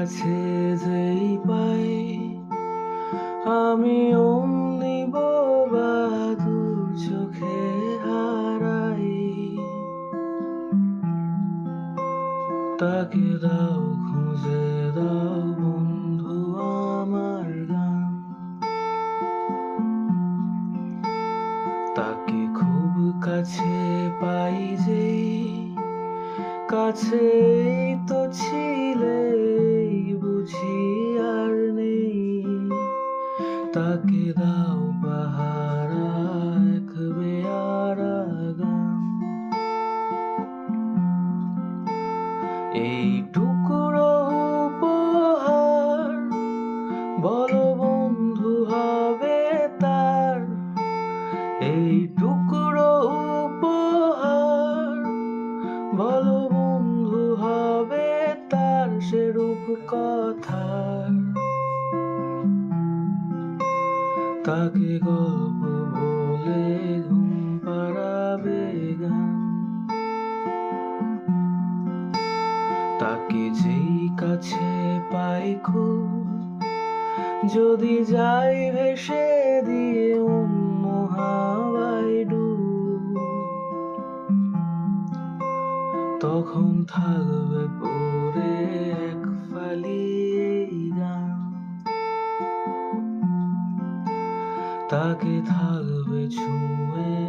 কাছে যেই পাই আমি অমনি বোবা দূর চোখে হারাই। তাকে দাও খুঁজে দাও বন্ধু আমার গান, তাকে খুব কাছে পাই যেই কাছেই তো ছিলে বুঝি আর নেই। তাকে দাও পাহারা এক বেয়ারা গান, এই টুকরো উপহার বলো বন্ধু হবে তার। এই টুকরো উপহার বলো বন্ধু হবে তার, সেরূপ কথার। তাকে গল্প বলে ঘুম পাড়াবে গান, তাকে যেই কাছে পাই খুব যদি যাই ভেসে দিয়ে অন্য হাওয়ায় ডুব, তখন থাকবে পড়ে এক ফালি এই গান। তাকে থাকবে ছুঁয়ে